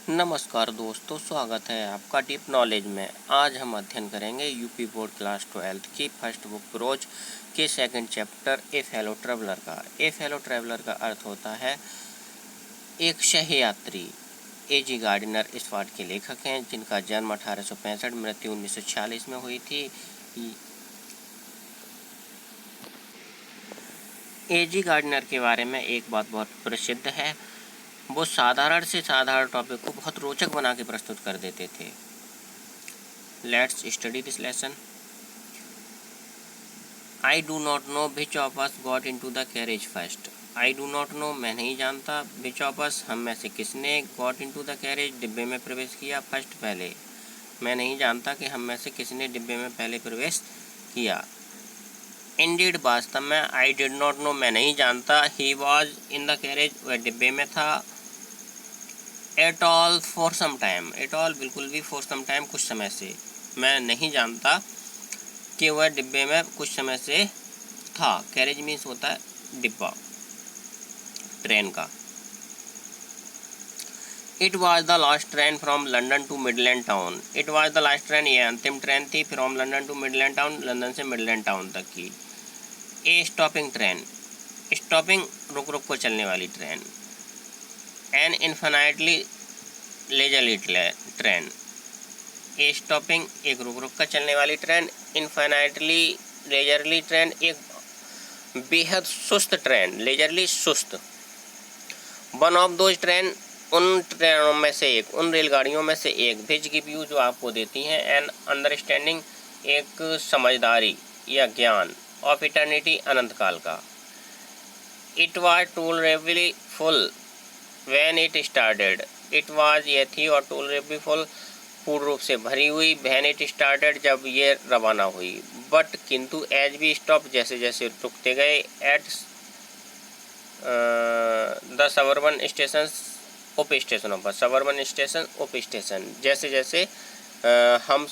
नमस्कार दोस्तों, स्वागत है आपका डीप नॉलेज में। आज हम अध्ययन करेंगे यूपी बोर्ड क्लास 12 की फर्स्ट बुक रोज के सेकंड चैप्टर ए फेलो ट्रैवलर का। ए फेलो ट्रैवलर का अर्थ होता है एक सहयात्री। ए.जी. गार्डिनर इस पाठ के लेखक हैं, जिनका जन्म 1865, मृत्यु 1946 में हुई थी। ए.जी. गार्डिनर के बारे में एक बात बहुत प्रसिद्ध है, वो साधारण से साधारण टॉपिक को बहुत रोचक बना के प्रस्तुत कर देते थे। Let's study this lesson. I do not know which of us got into the carriage first. I do not know, मैं नहीं जानता, विच ऑफ अस, हम में से किसने, गॉट इनटू द कैरेज, डिब्बे में प्रवेश किया, फर्स्ट, पहले। मैं नहीं जानता कि हम में से किसने डिब्बे में पहले प्रवेश किया। इंडीड, वास्तव में। आई डिड नॉट नो, मैं नहीं जानता। He was in the carriage, वह डिब्बे में था। At all, for some time. At all, बिल्कुल भी, फॉर सम टाइम, कुछ समय से। मैं नहीं जानता कि वह डिब्बे में कुछ समय से था। कैरेज मीन्स होता है डिब्बा, ट्रेन का। It was the last train from London to Midland town. It was the last train, यह अंतिम ट्रेन थी, from London to Midland town, London से मिडलैंड टाउन तक की। ए स्टॉपिंग ट्रेन, स्टॉपिंग, रुक रुक को चलने वाली train. An infinitely leisurely train. A stopping, एक रुक रुक कर चलने वाली ट्रेन। इन्फिनाइटली लेजरली ट्रेन, एक बेहद सुस्त ट्रेन। लेजरली, सुस्त। वन ऑफ दोज ट्रेन, उन ट्रेनों में से एक, उन रेलगाड़ियों में से एक। विच गिव यू, जो आपको देती हैं। एन अंडरस्टैंडिंग, एक समझदारी या ज्ञान। ऑफ इटर्निटी, अनंत काल का। It was tolerably full when it started. It was, ये थी, और टोलरेबली फुल, पूर्ण रूप से भरी हुई। व्हेन इट स्टार्टेड, जब ये रवाना हुई। बट, किंतु, एज वी स्टॉप, जैसे जैसे रुकते गए। एट द सबर्बन स्टेशन, उप स्टेशनों पर। सबर्बन स्टेशन, उप स्टेशन, जैसे जैसे हम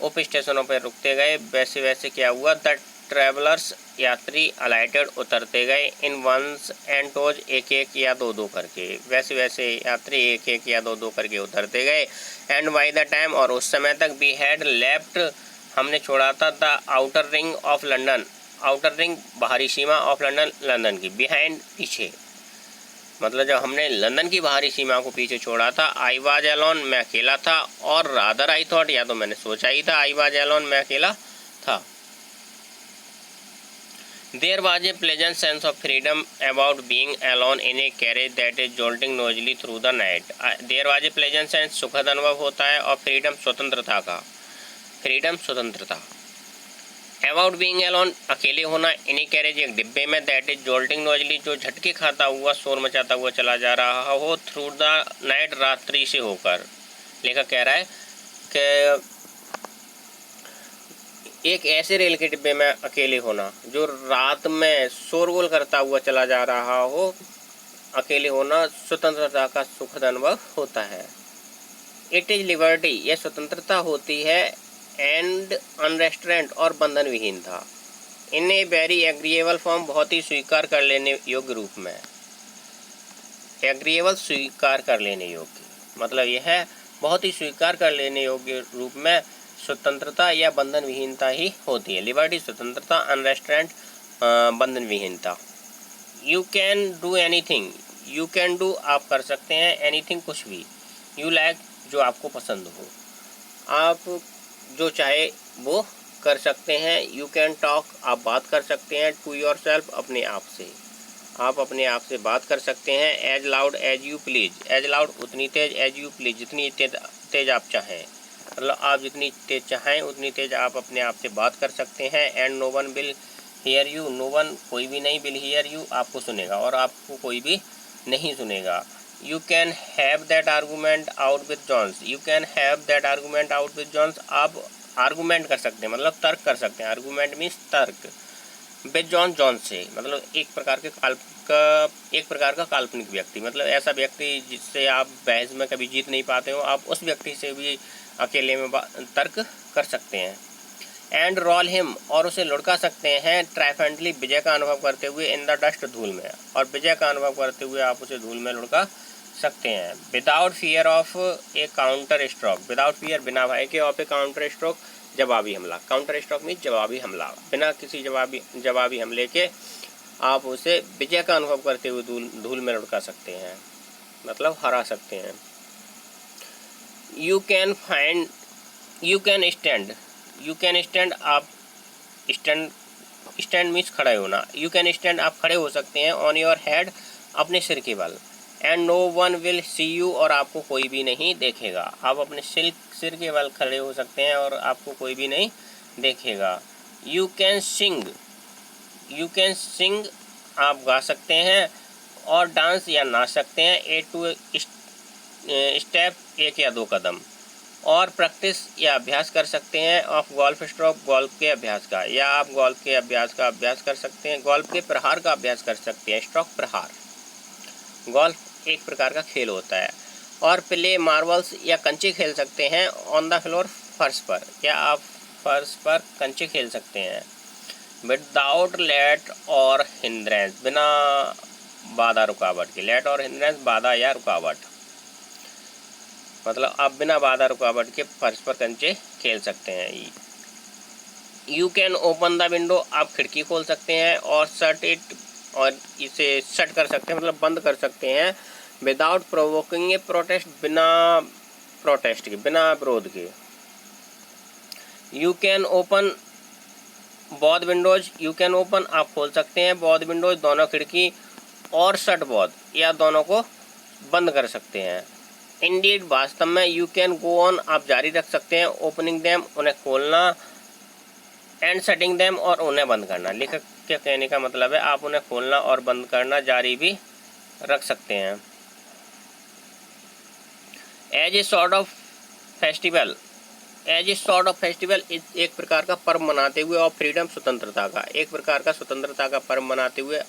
उप स्टेशनों पर रुकते गए, वैसे वैसे क्या हुआ। द ट्रैवलर्स, यात्री, अलाइटेड, उतरते गए। इन वंस एंड टोज, एक एक या दो दो करके। वैसे वैसे यात्री एक एक या दो दो करके उतरते गए। एंड बाई द टाइम, और उस समय तक, वी हैड लेफ्ट, हमने छोड़ा था। The outer ring of London, outer ring, बाहरी सीमा, ऑफ लंदन, लंदन की। बिहाइंड, पीछे, मतलब जब हमने लंदन की बाहरी सीमा को पीछे छोड़ा था। आई वाज एलोन, मैं अकेला था। और रादर आई थॉट, या तो मैंने सोचा ही था, आई वाज एलोन, मैं अकेला था। There was a pleasant sense of freedom about being alone in a carriage that is jolting noisily through the night. There was a pleasant sense, सुखद अनुभव होता है, और freedom, स्वतंत्रता का। freedom, स्वतंत्रता। About being alone, अकेले होना। in a carriage, एक डिब्बे में। that is jolting noisily, जो झटके खाता हुआ, शोर मचाता हुआ चला जा रहा हो। through the night, रात्रि से होकर। लेखक कह रहा है कि एक ऐसे रेल के डिब्बे में अकेले होना जो रात में शोरगुल करता हुआ चला जा रहा हो। अकेले होना स्वतंत्रता का सुखद अनुभव होता है। इट इज लिबर्टी, यह स्वतंत्रता होती है। एंड अनरेस्ट्रेंट, और बंधन विहीन था। इन ए वेरी एग्रीएबल फॉर्म, बहुत ही स्वीकार कर लेने योग्य रूप में। एग्रीएबल, स्वीकार कर लेने योग्य, मतलब यह है बहुत ही स्वीकार कर लेने योग्य रूप में स्वतंत्रता या बंधन विहीनता ही होती है। लिबर्टी, स्वतंत्रता। अनरेस्ट्रेंट, बंधन विहीनता। You can do anything, you can do, आप कर सकते हैं। एनीथिंग, कुछ भी। यू लाइक, जो आपको पसंद हो, आप जो चाहे वो कर सकते हैं। यू कैन टॉक, आप बात कर सकते हैं। टू योर सेल्फ, अपने आप से, आप अपने आप से बात कर सकते हैं। As loud as you please, as loud, उतनी तेज। एज यू प्लीज, जितनी तेज आप चाहें, मतलब आप जितनी तेज चाहें उतनी तेज आप अपने आप से बात कर सकते हैं। And no one will hear you, no one, कोई भी नहीं, विल हियर यू, आपको सुनेगा, और आपको कोई भी नहीं सुनेगा। You can have that argument out with Johns, you can have that argument out with Johns, आप आर्गूमेंट कर सकते हैं, मतलब तर्क कर सकते हैं। आर्गूमेंट मीन्स तर्क। विद जॉन, जॉन से, मतलब एक प्रकार का काल्पनिक व्यक्ति, मतलब ऐसा व्यक्ति जिससे आप बहस में कभी जीत नहीं पाते हो, आप उस व्यक्ति से भी अकेले में तर्क कर सकते हैं। एंड रोल हिम, और उसे लुढ़का सकते हैं। ट्राइफेंटली, विजय का अनुभव करते हुए। इन द डस्ट, धूल में, और विजय का अनुभव करते हुए आप उसे धूल में लुढ़का सकते हैं। Without fear of A counter stroke, without fear बिना भय के ऑफ ए काउंटर स्ट्रोक जवाबी हमला। काउंटर स्ट्रोक मीन जवाबी हमला, बिना किसी जवाबी हमले के आप उसे विजय का अनुभव करते हुए धूल में लुढ़का सकते हैं, मतलब हरा सकते हैं। यू कैन स्टैंड, आप स्टैंड मीन्स खड़े होना। यू कैन स्टैंड, आप खड़े हो सकते हैं ऑन योर हेड, अपने सिर के बल। And no one will see you, और आपको कोई भी नहीं देखेगा। आप अपने सिर के बल खड़े हो सकते हैं और आपको कोई भी नहीं देखेगा। यू कैन सिंग, आप गा सकते हैं। और डांस या नाच सकते हैं। ए टू स्टेप, एक या दो कदम। और प्रैक्टिस या अभ्यास कर सकते हैं। ऑफ गोल्फ स्ट्रोक, गोल्फ के अभ्यास का, या आप गोल्फ के अभ्यास कर सकते हैं। गोल्फ के प्रहार का अभ्यास कर सकते हैं। स्ट्रोक प्रहार, गोल्फ एक प्रकार का खेल होता है। और प्ले मार्बल्स, या कंचे खेल सकते हैं। ऑन द फ्लोर, फर्श पर, या आप फर्श पर कंचे खेल सकते हैं। विदाउट लेट और हिंद्रेंस, बिना बाधा रुकावट के। लेट और हिंद्रेंस, बाधा या रुकावट, मतलब आप बिना बाधा रुकावट के फर्श पर कंचे खेल सकते हैं। You can open the window, आप खिड़की खोल सकते हैं। और शट इट, और इसे शट कर सकते हैं, मतलब बंद कर सकते हैं। विदाउट प्रोवोकिंग ए प्रोटेस्ट, बिना प्रोटेस्ट के, बिना विरोध के। You can open both Windows, you can open, आप खोल सकते हैं। बोथ विंडोज, दोनों खिड़की। और शट बोथ, या दोनों को बंद कर सकते हैं। इंडीड, वास्तव में। यू कैन गो ऑन, आप जारी रख सकते हैं। ओपनिंग देम, उन्हें खोलना। एंड शटिंग देम, और उन्हें बंद करना। लेखक के कहने का मतलब है आप उन्हें खोलना और बंद करना जारी भी रख सकते हैं। As a sort of festival, एक प्रकार का पर्व मनाते हुए। और फ्रीडम, स्वतंत्रता का, एक प्रकार का स्वतंत्रता का पर्व मनाते हुए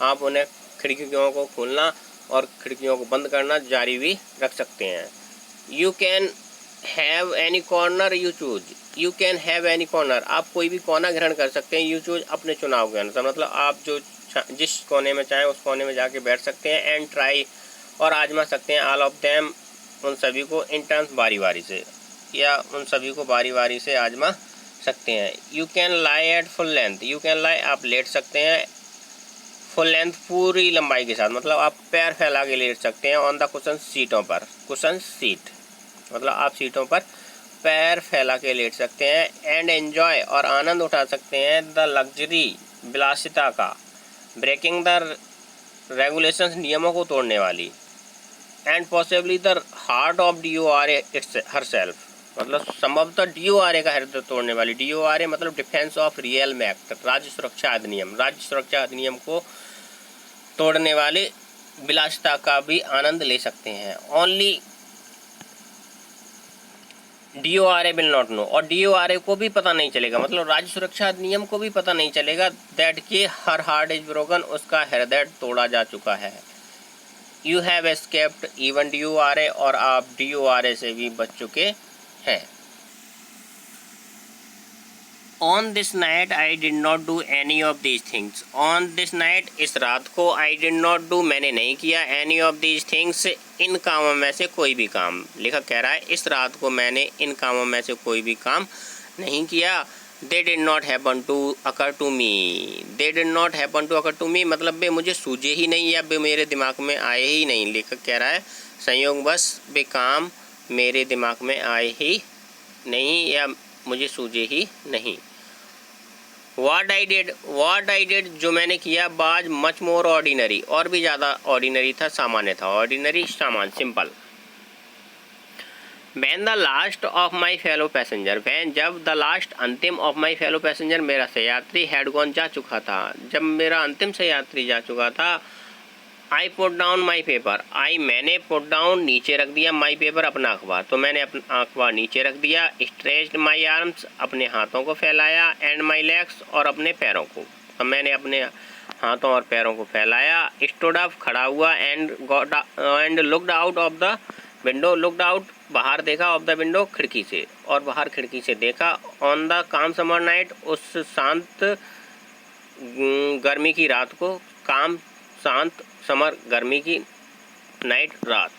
आप उन्हें खिड़कियों को खोलना और खिड़कियों को बंद करना जारी भी रख सकते हैं। You can have any corner you choose, you can have any corner, आप कोई भी कोना ग्रहण कर सकते हैं। यू चूज, अपने चुनाव के अनुसार, मतलब आप जिस कोने में चाहें उस कोने में जाके बैठ सकते हैं। एंड ट्राई, और आजमा सकते हैं। ऑल ऑफ देम, उन सभी को। इन टर्न्स, बारी बारी से, या उन सभी को बारी बारी से आजमा सकते हैं। You can lie at full length, you can lie, आप लेट सकते हैं। फुल लेंथ, पूरी लंबाई के साथ, मतलब आप पैर फैला के लेट सकते हैं। ऑन द कुशन, सीटों पर। कुशन सीट, मतलब आप सीटों पर पैर फैला के लेट सकते हैं। एंड एंजॉय, और आनंद उठा सकते हैं। द लग्जरी, विलासिता का। ब्रेकिंग द रेगुलेशंस, नियमों को तोड़ने वाली। And possibly the heart of DORA herself, मतलब संभवतः DORA का हृदय तोड़ने वाली। DORA मतलब डिफेंस ऑफ रियल एक्ट, राज्य सुरक्षा अधिनियम। राज्य सुरक्षा अधिनियम को तोड़ने वाले विलासिता का भी आनंद ले सकते हैं। Only DORA will not know, और DORA को भी पता नहीं चलेगा, मतलब राज्य सुरक्षा अधिनियम को भी पता नहीं चलेगा। दैट के हर हार्ट इज ब्रोकन, उसका हृदय तोड़ा जा चुका है। You have escaped even DORA, और आप DORA से भी बच चुके हैं। On this night I did not do any of these things, on this night, इस रात को। आई डिड नॉट डू, मैंने नहीं किया। एनी ऑफ दीज थिंग्स, इन कामों में से कोई भी काम। लेखक कह रहा है इस रात को मैंने इन कामों में से कोई भी काम नहीं किया। They did not happen to occur to me, they did not happen to occur to me, मतलब वे मुझे सूझे ही नहीं, या वे मेरे दिमाग में आए ही नहीं। लेखक कह रहा है संयोगवश वे काम मेरे दिमाग में आए ही नहीं, या मुझे सूझे ही नहीं। What I did, जो मैंने किया। बाज मच मोर ऑर्डिनरी, और भी ज़्यादा ऑर्डिनरी था, सामान्य था। ऑर्डिनरी, सामान्य, simple. When the last of my fellow passenger, when, जब, द लास्ट, अंतिम, ऑफ माई फेलो पैसेंजर, मेरा सहयात्री, हैड गॉन, जा चुका था, जब मेरा अंतिम सहयात्री जा चुका था। I put down my paper, I, मैंने, पुट डाउन, नीचे रख दिया, माई पेपर, अपना अखबार, तो मैंने अपना अखबार नीचे रख दिया। स्ट्रेच्ड माई आर्म्स, अपने हाथों को फैलाया। एंड माई लेग्स, और अपने पैरों को, तो मैंने अपने हाथों और पैरों को फैलाया। स्टूड अप, खड़ा हुआ। And looked out of the window, looked out, बाहर देखा। ऑफ द विंडो, खिड़की से, और बाहर खिड़की से देखा। ऑन द काम समर नाइट, उस शांत गर्मी की रात को। काम, शांत, समर, गर्मी की नाइट रात,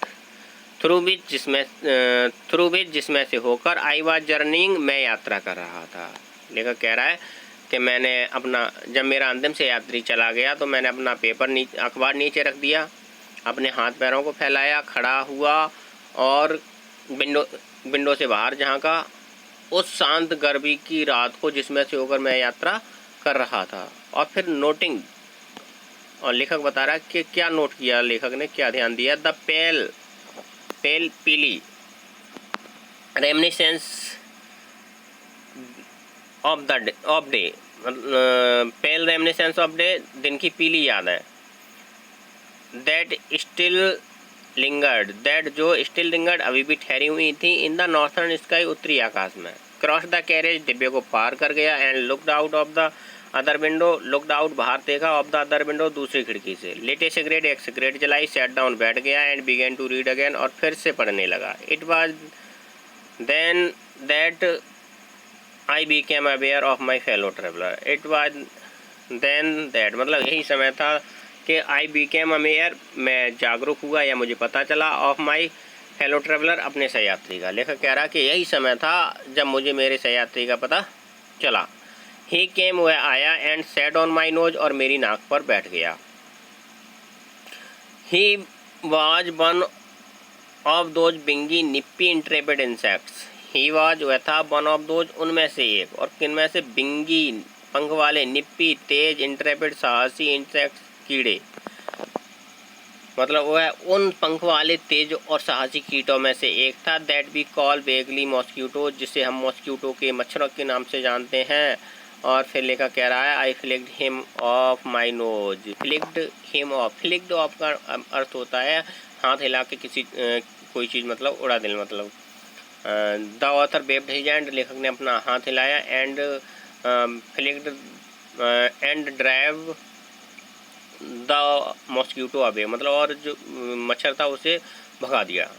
थ्रू विच जिसमें से होकर आई वाज जर्निंग मैं यात्रा कर रहा था। लेखक कह रहा है कि मैंने अपना, जब मेरा अंतिम से यात्री चला गया तो मैंने अपना अखबार नीचे रख दिया, अपने हाथ पैरों को फैलाया, खड़ा हुआ और विंडो से बाहर झांका उस शांत गर्मी की रात को जिसमें से होकर मैं यात्रा कर रहा था। और फिर नोटिंग, और लेखक बता रहा है कि क्या नोट किया लेखक ने, क्या ध्यान दिया। द पेल पीली reminiscence of day, pale reminiscence of day, दिन की पीली याद है। दैट स्टिल लिंगर्ड अभी भी ठहरी हुई थी इन द नॉर्थर्न स्काई, उत्तरी आकाश में। क्रॉस द कैरेज, डिब्बे को पार कर गया। And looked out of the other window, looked out बाहर देखा, ऑफ द अदर विंडो दूसरी खिड़की से। लेटे सिगरेट, एक सिगरेट जलाई, सेट डाउन बैठ गया। And began to read again, और फिर से पढ़ने लगा। It was then that I became aware of my fellow traveller. It was then that मतलब यही समय था कि आई बिकेम अवेयर, मैं जागरूक हुआ या मुझे पता चला, ऑफ माई फेलो ट्रेवलर, अपने सहयात्री का। लेखक कह रहा कि यही समय था जब मुझे मेरे सहयात्री का पता चला। ही केम, वह आया, and set on my nose, और मेरी नाक पर बैठ गया। He was one of those Bingi निप्पी Intrepid insects. He was, वह था, वन ऑफ दोज, उनमें से एक, और किनमें से, बिंगी पंख वाले, निप्पी तेज, इंट्रेपिड साहसी, इंसेक्ट्स कीड़े, मतलब वह उन पंख वाले तेज और साहसी कीटों में से एक था। That we call vaguely mosquito, जिसे हम मॉस्क्यूटो के मच्छरों के नाम से जानते हैं। और फिर लेखक कह रहा है I flicked him off my nose. Flicked him off, flicked off का अर्थ होता है हाथ हिला के किसी कोई चीज़ मतलब उड़ा दिल, मतलब the author waived his hand, लेखक ने अपना हाथ हिलाया। And flicked and drive the mosquito away, मतलब और जो मच्छर था उसे भगा दिया।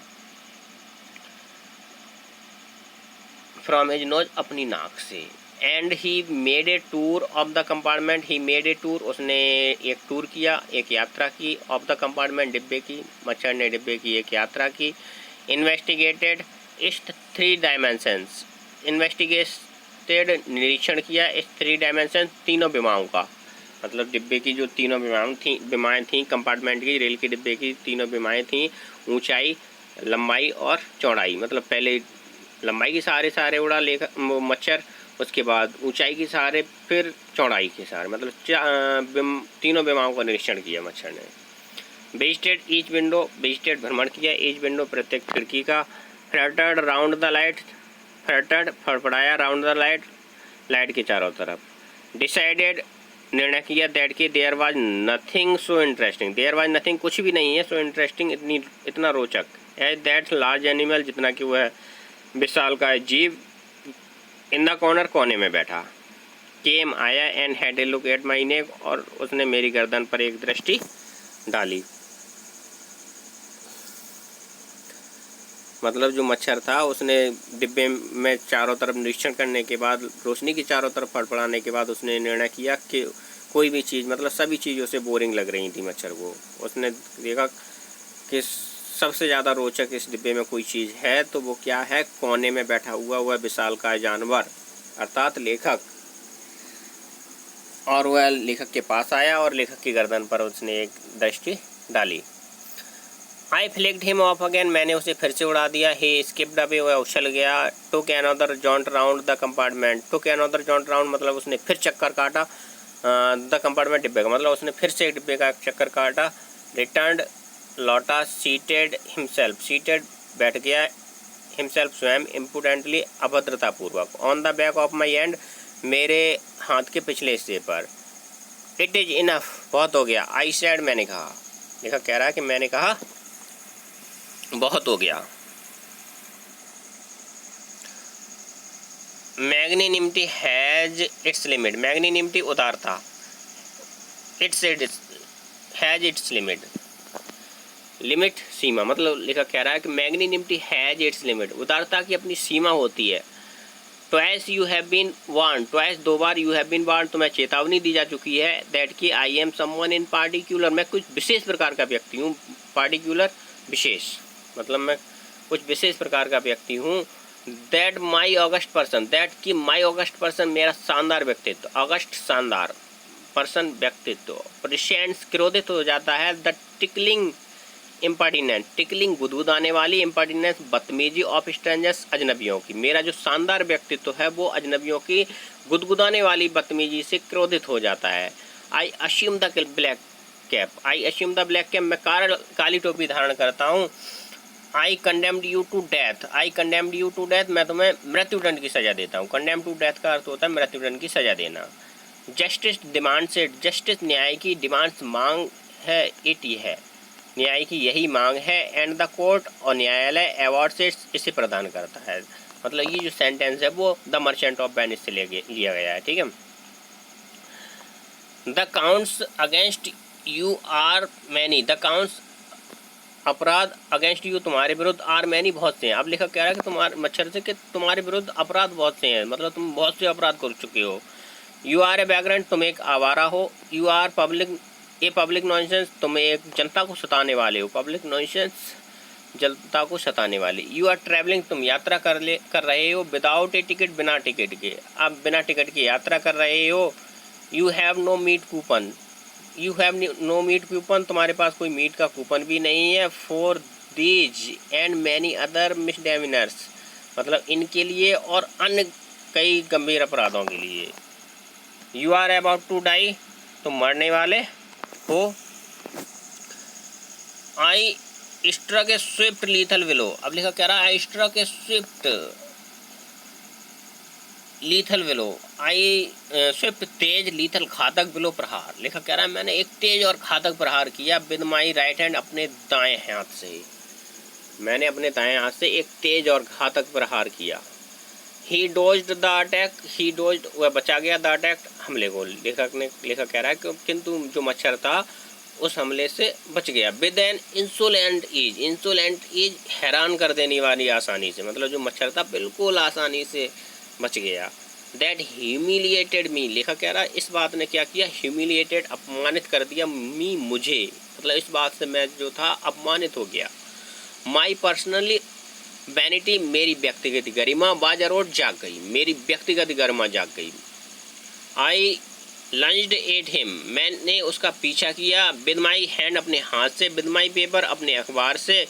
फ्रॉम हिज नोज, अपनी नाक से। And he made a tour of the compartment, he made a tour, उसने एक टूर किया, एक यात्रा की, ऑफ द कंपार्टमेंट, डिब्बे की, मच्छर ने डिब्बे की एक यात्रा की। इन्वेस्टिगेटेड इस 3 डायमेंशंस, इन्वेस्टिगेटेड, निरीक्षण किया, इस 3 डायमेंशन, तीनों विमाओं का, मतलब डिब्बे की जो तीनों विमाएँ थीं, कंपार्टमेंट की, रेल के डिब्बे की तीनों विमाएँ थीं, ऊंचाई, लंबाई और चौड़ाई। मतलब पहले लंबाई के सहारे उड़ा मच्छर, उसके बाद ऊंचाई के सहारे, फिर चौड़ाई के सहारे, मतलब तीनों विमाओं का निरीक्षण किया मच्छर ने। विजिटेड ईच विंडो, विजिटेड भ्रमण किया, ईच विंडो प्रत्येक खिड़की का। Fluttered round the light, fluttered फड़फड़ाया, राउंड द लाइट, लाइट के चारों तरफ। डिसाइडेड, निर्णय किया, दैट की there was nothing so interesting, there was nothing, कुछ भी नहीं है, सो इंटरेस्टिंग, इतना रोचक, एज दैट लार्ज एनिमल, जितना कि वह विशाल का जीव, इन द कॉर्नर, कोने में बैठा। केम, आया, and had a look at my neck, और उसने मेरी गर्दन पर एक दृष्टि डाली। मतलब जो मच्छर था उसने डिब्बे में चारों तरफ निरीक्षण करने के बाद, रोशनी की चारों तरफ फड़फड़ाने के बाद उसने निर्णय किया कि कोई भी चीज़, मतलब सभी चीज़ों से बोरिंग लग रही थी मच्छर को। उसने देखा कि सबसे ज़्यादा रोचक इस डिब्बे में कोई चीज़ है, तो वो क्या है, कोने में बैठा हुआ विशालकाय जानवर, अर्थात लेखक। और वह लेखक के पास आया और लेखक की गर्दन पर उसने एक दृष्टि डाली। आई फ्लिक्ड हिम ऑफ अगेन, मैंने उसे फिर से उड़ा दिया। ही स्किप्ड अवे, वह उछल गया। Took another jaunt round the compartment, took another jaunt round मतलब उसने फिर चक्कर काटा द कंपार्टमेंट, डिब्बे का, मतलब उसने फिर से एक डिब्बे का चक्कर काटा। रिटर्नड, लौटा। सीटेड हिमसेल्फ, सीटेड बैठ गया, हिमसेल्फ स्वयं, इम्पुडेंटली अभद्रतापूर्वक। On the back of my hand, मेरे हाथ के पिछले हिस्से पर। इट इज़ इनफ, बहुत हो गया। आई सेड, मैंने कहा, लेखक कह रहा है कि मैंने कहा बहुत हो गया। Magnanimity has its limit, magnanimity उदारता, its has its limit, limit सीमा, मतलब लेखक कह रहा है कि मैग्नीनिमिटी हैज इट्स लिमिट, उदारता की अपनी सीमा होती है। Twice you have been warned, twice 2 बार, यू हैव बीन वार्न्ड तुम्हें चेतावनी दी जा चुकी है। दैट की I am someone in particular, मैं कुछ विशेष प्रकार का व्यक्ति हूँ, पार्टिकुलर विशेष, मतलब मैं कुछ विशेष प्रकार का व्यक्ति हूँ। That my August person, that कि माई ऑगस्ट पर्सन मेरा शानदार व्यक्तित्व, ऑगस्ट शानदार, पर्सन व्यक्तित्व, प्रेजेंट्स क्रोधित हो जाता है, द टिकलिंग इम्पर्टिनेंट, टिकलिंग गुदगुदाने वाली, इम्पर्टिनेंस बदतमीजी, ऑफ स्ट्रेंजर्स अजनबियों की, मेरा जो शानदार व्यक्तित्व है वो अजनबियों की गुदगुदाने वाली बदतमीजी से क्रोधित हो जाता है। I assume the black cap, I assume the black cap, मैं काली टोपी धारण करता हूँ। I condemned you to death, I condemned you to death, मैं तुम्हें मृत्युदंड की सजा देता हूँ। कंडेम टू डेथ का अर्थ होता है मृत्युदंड की सजा देना। जस्टिस डिमांड से, जस्टिस न्याय की, डिमांड्स मांग है, इट है न्याय की यही मांग है, एंड द कोर्ट और न्यायालय अवार्ड से इसे प्रदान करता है। मतलब ये जो सेंटेंस है वो द मर्चेंट ऑफ वेनिस से लिया गया है, ठीक है। The counts against you are many, the counts अपराध अगेंस्ट यू तुम्हारे विरुद्ध, आर मैनी बहुत से हैं। अब लेखक कह रहा है कि तुम्हारे मच्छर से कि तुम्हारे विरुद्ध अपराध बहुत से हैं, मतलब तुम बहुत से अपराध कर चुके हो। यू आर ए वैग्रेंट, तुम एक आवारा हो। You are public a public nuisance, तुम एक जनता को सताने वाले हो। पब्लिक नॉइसेंस, जनता को सताने वाले। यू आर ट्रैवलिंग, तुम यात्रा कर रहे हो। विदाउट ए टिकट, बिना टिकट के, आप बिना टिकट के यात्रा कर रहे हो। You have no meat coupon, you have no meat coupon, तुम्हारे पास कोई मीट का कूपन भी नहीं है। For these and many other misdemeanours, मतलब इनके लिए और अन्य कई गंभीर अपराधों के लिए। You are about to die, तुम मरने वाले हो। I struck a swift lethal willow, अब लिखा कह रहा है I struck a swift lethal willow, I swift तेज, लीथल घातक, विलो प्रहार, लिखा कह रहा है मैंने एक तेज और घातक प्रहार किया। विद माई राइट हैंड, अपने दाएं हाथ से, मैंने अपने दाएं हाथ से एक तेज और घातक प्रहार किया। He dodged the attack, he dodged, वह बचा गया, द अटैक, हमले को। लेखक कह रहा है कि किंतु जो मच्छर था उस हमले से बच गया। With an insolent ease, insolent ease हैरान कर देने वाली आसानी से, मतलब जो मच्छर था बिल्कुल आसानी से बच गया। दैट ह्यूमिलिएटेड मी, लेखक कह रहा है इस बात ने क्या किया, ह्यूमिलिएटेड, अपमानित कर दिया, मी मुझे, मतलब इस बात से मैं जो था अपमानित हो गया। माई पर्सनली वैनिटी, मेरी व्यक्तिगत गरिमा, वाजरोड, जाग गई, मेरी व्यक्तिगत गरिमा जाग गई। आई लंज्ड एट हिम, मैंने उसका पीछा किया। विद माई हैंड, अपने हाथ से। विद माई पेपर, अपने अखबार से।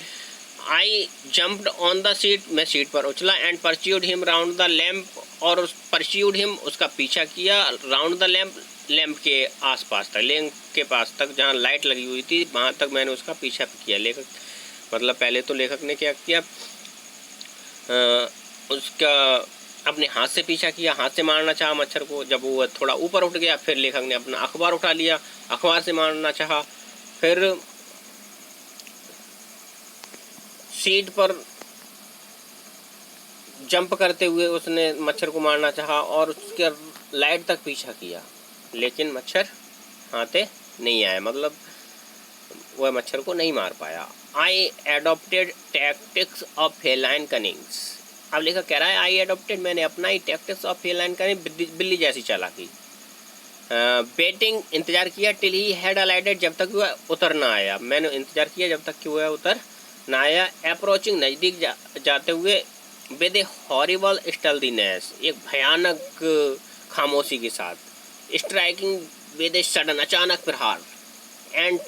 I jumped on the seat, मैं सीट पर उछला। And pursued him round the lamp, और उस परस्यूड हिम, उसका पीछा किया। राउंड द लैम्प, लैम्प के आसपास तक, लैम्प के पास तक जहाँ लाइट लगी हुई थी वहाँ तक मैंने उसका पीछा किया। लेखक मतलब पहले तो लेखक ने क्या किया, उसका अपने हाथ से पीछा किया, हाथ से मारना चाहा मच्छर को। जब वो थोड़ा ऊपर उठ गया फिर लेखक ने अपना अखबार उठा लिया, अखबार से मारना चाहा। फिर सीट पर जंप करते हुए उसने मच्छर को मारना चाहा और उसके लाइट तक पीछा किया, लेकिन मच्छर हाथे नहीं आया, मतलब वह मच्छर को नहीं मार पाया। आई एडोप्टेड टैक्टिक्स ऑफ फेलाइन कनिंग्स, अब लेखक कह रहा है आई एडोप्टेड, मैंने अपनाई, टैक्टिक्स ऑफ फेलाइन कनिंग, बिल्ली जैसी चालाकी। वेटिंग, इंतजार किया। टिल ही हैड अलाइडेड, जब तक वह उतर ना आया, मैंने इंतजार किया जब तक कि वह उतर ना आया। अप्रोचिंग, नज़दीक जाते हुए। विद ए हॉरिबल स्टल्दीनेस, एक भयानक खामोशी के साथ। स्ट्राइकिंग विद ए सडन, अचानक प्रहार। एंड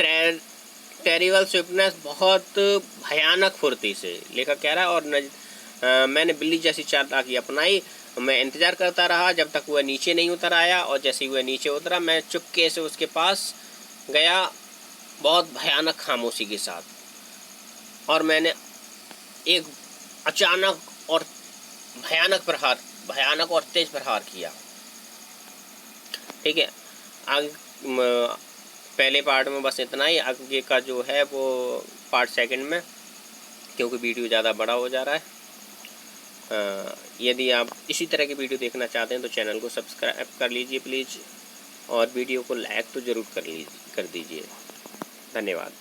टेरिबल स्विफ्टनेस, बहुत भयानक फुर्ती से, लेखक कह रहा है। और मैंने बिल्ली जैसी चालाकी अपनाई, मैं इंतज़ार करता रहा जब तक वह नीचे नहीं उतर आया, और जैसे ही वह नीचे उतरा मैं चुपके से उसके पास गया बहुत भयानक खामोशी के साथ, और मैंने एक अचानक और भयानक और तेज प्रहार किया। ठीक है, आगे पहले पार्ट में बस इतना ही, आगे का जो है वो पार्ट सेकंड में, क्योंकि वीडियो ज़्यादा बड़ा हो जा रहा है। यदि आप इसी तरह की वीडियो देखना चाहते हैं तो चैनल को सब्सक्राइब कर लीजिए प्लीज़, और वीडियो को लाइक तो ज़रूर कर दीजिए। धन्यवाद।